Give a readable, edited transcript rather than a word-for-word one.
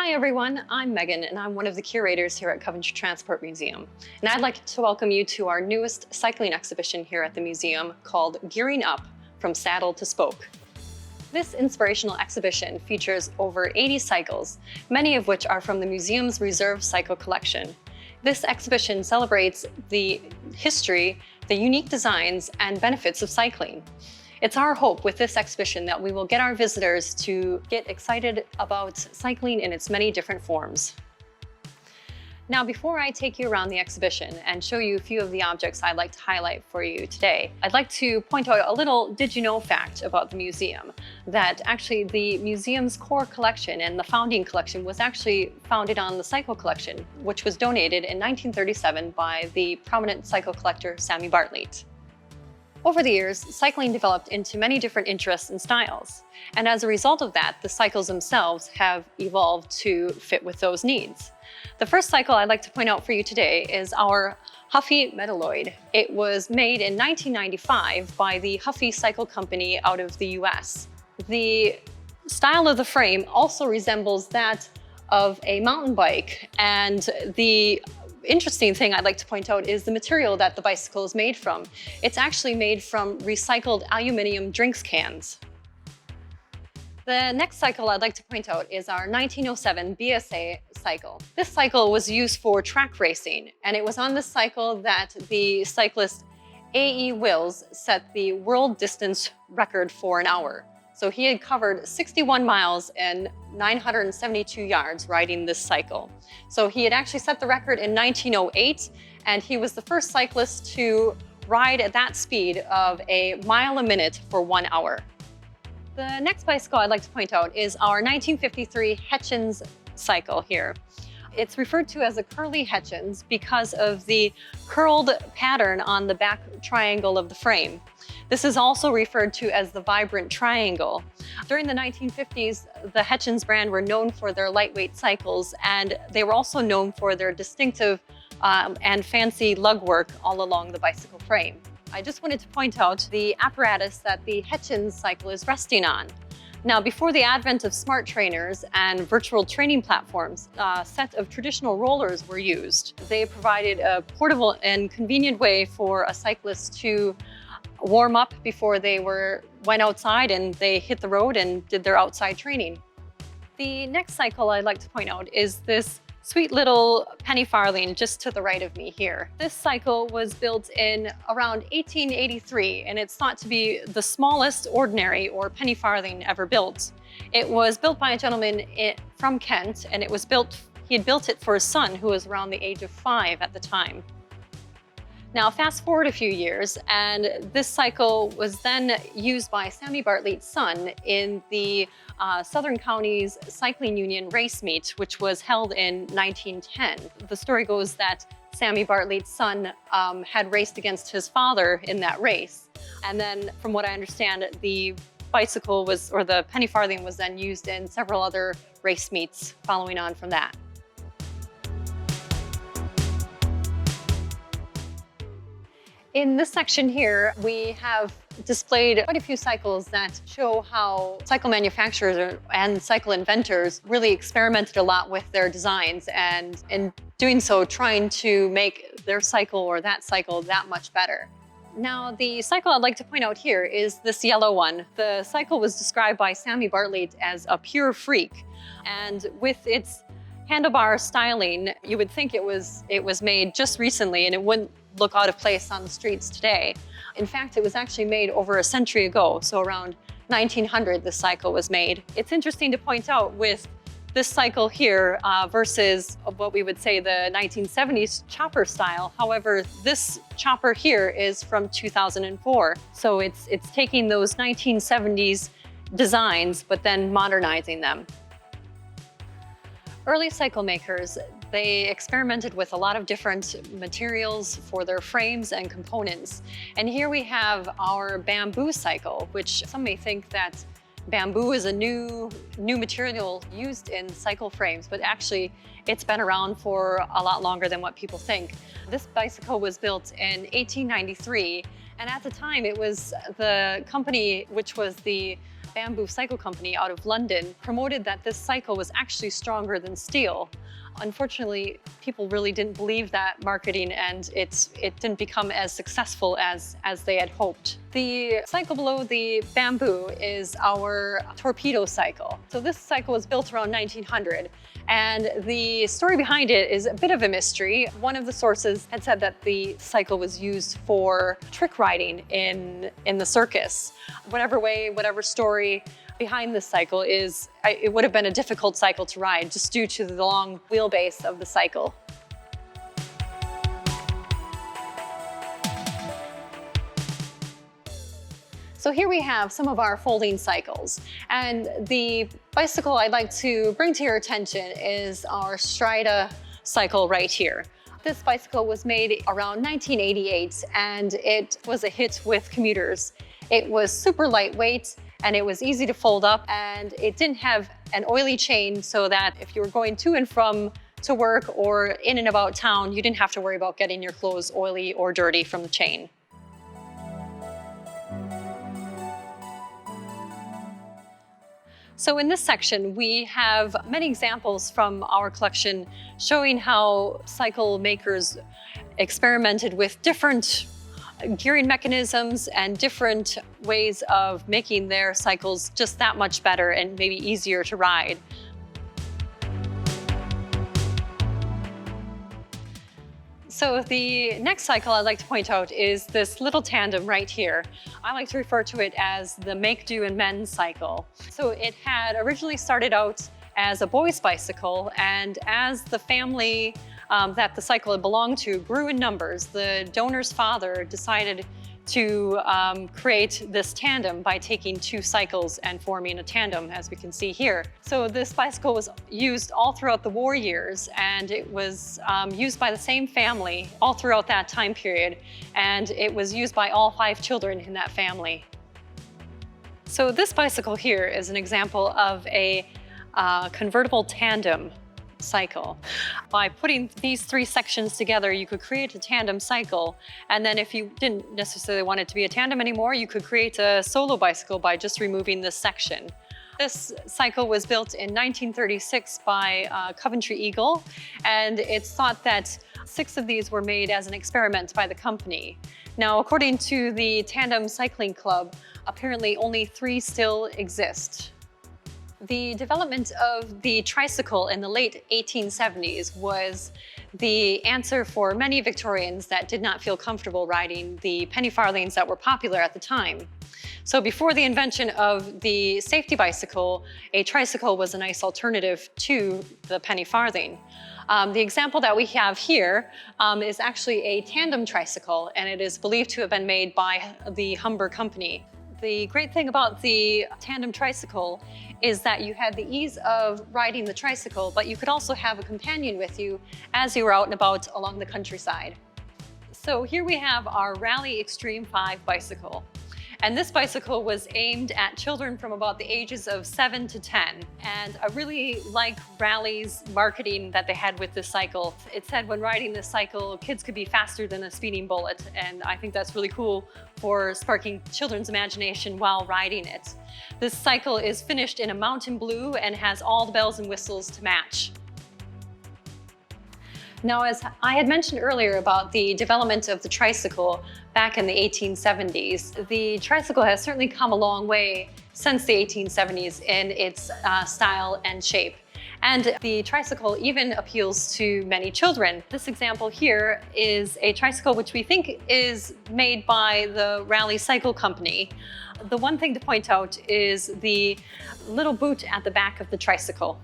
Hi everyone, I'm Megan and I'm one of the curators here at Coventry Transport Museum. And I'd like to welcome you to our newest cycling exhibition here at the museum called Gearing Up from Saddle to Spoke. This inspirational exhibition features over 80 cycles, many of which are from the museum's reserve cycle collection. This exhibition celebrates the history, the unique designs, and benefits of cycling. It's our hope with this exhibition that we will get our visitors to get excited about cycling in its many different forms. Now, before I take you around the exhibition and show you a few of the objects I'd like to highlight for you today, I'd like to point out a little did you know fact about the museum, that actually the museum's core collection and the founding collection was actually founded on the cycle collection, which was donated in 1937 by the prominent cycle collector Sammy Bartlett. Over the years, cycling developed into many different interests and styles. And as a result of that, the cycles themselves have evolved to fit with those needs. The first cycle I'd like to point out for you today is our Huffy Metalloid. It was made in 1995 by the Huffy Cycle Company out of the US. The style of the frame also resembles that of a mountain bike, and the interesting thing I'd like to point out is the material that the bicycle is made from. It's actually made from recycled aluminum drinks cans. The next cycle I'd like to point out is our 1907 BSA cycle. This cycle was used for track racing, and it was on this cycle that the cyclist A.E. Wills set the world distance record for an hour. So he had covered 61 miles and 972 yards riding this cycle. So he had actually set the record in 1908, and he was the first cyclist to ride at that speed of a mile a minute for 1 hour. The next bicycle I'd like to point out is our 1953 Hetchins cycle here. It's referred to as a curly Hetchins because of the curled pattern on the back triangle of the frame. This is also referred to as the vibrant triangle. During the 1950s, the Hetchins brand were known for their lightweight cycles, and they were also known for their distinctive and fancy lug work all along the bicycle frame. I just wanted to point out the apparatus that the Hetchins cycle is resting on. Now, before the advent of smart trainers and virtual training platforms, a set of traditional rollers were used. They provided a portable and convenient way for a cyclist to warm up before they went outside and they hit the road and did their outside training. The next cycle I'd like to point out is this sweet little penny farthing just to the right of me here. This cycle was built in around 1883, and it's thought to be the smallest ordinary or penny farthing ever built. It was built by a gentleman from Kent, and he had built it for his son, who was around the age of 5 at the time. Now, fast forward a few years, and this cycle was then used by Sammy Bartlett's son in the Southern Counties Cycling Union race meet, which was held in 1910. The story goes that Sammy Bartlett's son had raced against his father in that race. And then, from what I understand, the bicycle or the penny farthing was then used in several other race meets following on from that. In this section here, we have displayed quite a few cycles that show how cycle manufacturers and cycle inventors really experimented a lot with their designs, and in doing so, trying to make their cycle or that cycle that much better. Now, the cycle I'd like to point out here is this yellow one. The cycle was described by Sammy Bartlett as a pure freak, and with its handlebar styling, you would think it was made just recently and it wouldn't look out of place on the streets today. In fact, it was actually made over a century ago, so around 1900 this cycle was made. It's interesting to point out with this cycle here versus what we would say the 1970s chopper style. However, this chopper here is from 2004. So it's taking those 1970s designs, but then modernizing them. Early cycle makers, they experimented with a lot of different materials for their frames and components. And here we have our bamboo cycle, which some may think that bamboo is a new material used in cycle frames, but actually it's been around for a lot longer than what people think. This bicycle was built in 1893, and at the time it was the company which was the bamboo cycle company out of London promoted that this cycle was actually stronger than steel. Unfortunately, people really didn't believe that marketing, and it didn't become as successful as they had hoped. The cycle below the bamboo is our torpedo cycle. So this cycle was built around 1900, and the story behind it is a bit of a mystery. One of the sources had said that the cycle was used for trick riding in the circus. Whatever story behind this cycle is, it would have been a difficult cycle to ride just due to the long wheelbase of the cycle. So here we have some of our folding cycles, and the bicycle I'd like to bring to your attention is our Strida cycle right here. This bicycle was made around 1988, and it was a hit with commuters. It was super lightweight, and it was easy to fold up, and it didn't have an oily chain, so that if you were going to and from to work or in and about town, you didn't have to worry about getting your clothes oily or dirty from the chain. So in this section, we have many examples from our collection showing how cycle makers experimented with different gearing mechanisms and different ways of making their cycles just that much better and maybe easier to ride. So the next cycle I'd like to point out is this little tandem right here. I like to refer to it as the make, do, and mend cycle. So it had originally started out as a boy's bicycle, and as the family that the cycle had belonged to grew in numbers, the donor's father decided to create this tandem by taking two cycles and forming a tandem, as we can see here. So this bicycle was used all throughout the war years, and it was used by the same family all throughout that time period, and it was used by all 5 children in that family. So this bicycle here is an example of a convertible tandem cycle. By putting these 3 sections together, you could create a tandem cycle, and then if you didn't necessarily want it to be a tandem anymore, you could create a solo bicycle by just removing this section. This cycle was built in 1936 by Coventry, and it's thought that 6 of these were made as an experiment by the company. Now, according to the Tandem Cycling Club, apparently only 3 still exist. The development of the tricycle in the late 1870s was the answer for many Victorians that did not feel comfortable riding the penny farthings that were popular at the time. So before the invention of the safety bicycle, a tricycle was a nice alternative to the penny farthing. The example that we have here is actually a tandem tricycle, and it is believed to have been made by the Humber Company. The great thing about the tandem tricycle is that you had the ease of riding the tricycle, but you could also have a companion with you as you were out and about along the countryside. So here we have our Rally Extreme 5 bicycle. And this bicycle was aimed at children from about the ages of 7 to 10. And I really like Rally's marketing that they had with this cycle. It said when riding this cycle, kids could be faster than a speeding bullet. And I think that's really cool for sparking children's imagination while riding it. This cycle is finished in a mountain blue and has all the bells and whistles to match. Now, as I had mentioned earlier about the development of the tricycle back in the 1870s, the tricycle has certainly come a long way since the 1870s in its style and shape. And the tricycle even appeals to many children. This example here is a tricycle which we think is made by the Rally Cycle Company. The one thing to point out is the little boot at the back of the tricycle.